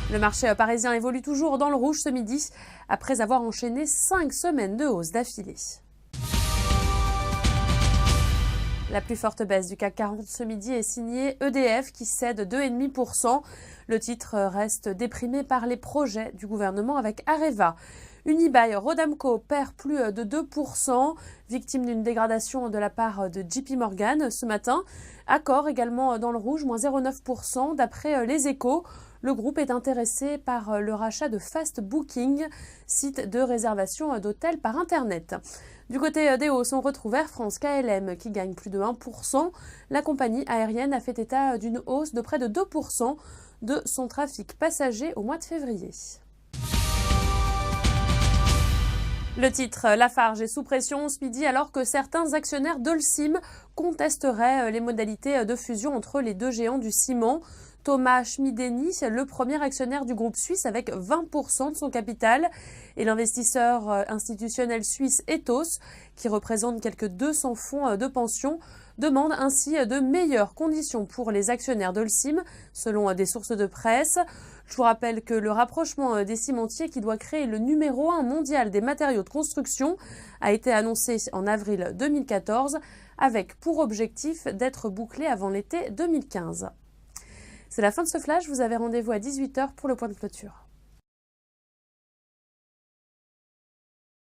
Le marché parisien évolue toujours dans le rouge ce midi, après avoir enchaîné 5 semaines de hausse d'affilée. La plus forte baisse du CAC 40 ce midi est signée EDF qui cède 2,5%. Le titre reste déprimé par les projets du gouvernement avec Areva. Unibail Rodamco perd plus de 2%, victime d'une dégradation de la part de JP Morgan ce matin. Accor également dans le rouge, moins 0,9% d'après les Échos. Le groupe est intéressé par le rachat de Fast Booking, site de réservation d'hôtels par Internet. Du côté des hausses, on retrouve Air France KLM qui gagne plus de 1%. La compagnie aérienne a fait état d'une hausse de près de 2% de son trafic passager au mois de février. Le titre Lafarge est sous pression ce midi alors que certains actionnaires d'Holcim contesteraient les modalités de fusion entre les deux géants du ciment. Thomas Schmideni, le premier actionnaire du groupe suisse avec 20% de son capital, et l'investisseur institutionnel suisse Ethos, qui représente quelques 200 fonds de pension, demande ainsi de meilleures conditions pour les actionnaires d'Holcim, selon des sources de presse. Je vous rappelle que le rapprochement des cimentiers qui doit créer le numéro 1 mondial des matériaux de construction a été annoncé en avril 2014, avec pour objectif d'être bouclé avant l'été 2015. C'est la fin de ce flash, vous avez rendez-vous à 18h pour le point de clôture.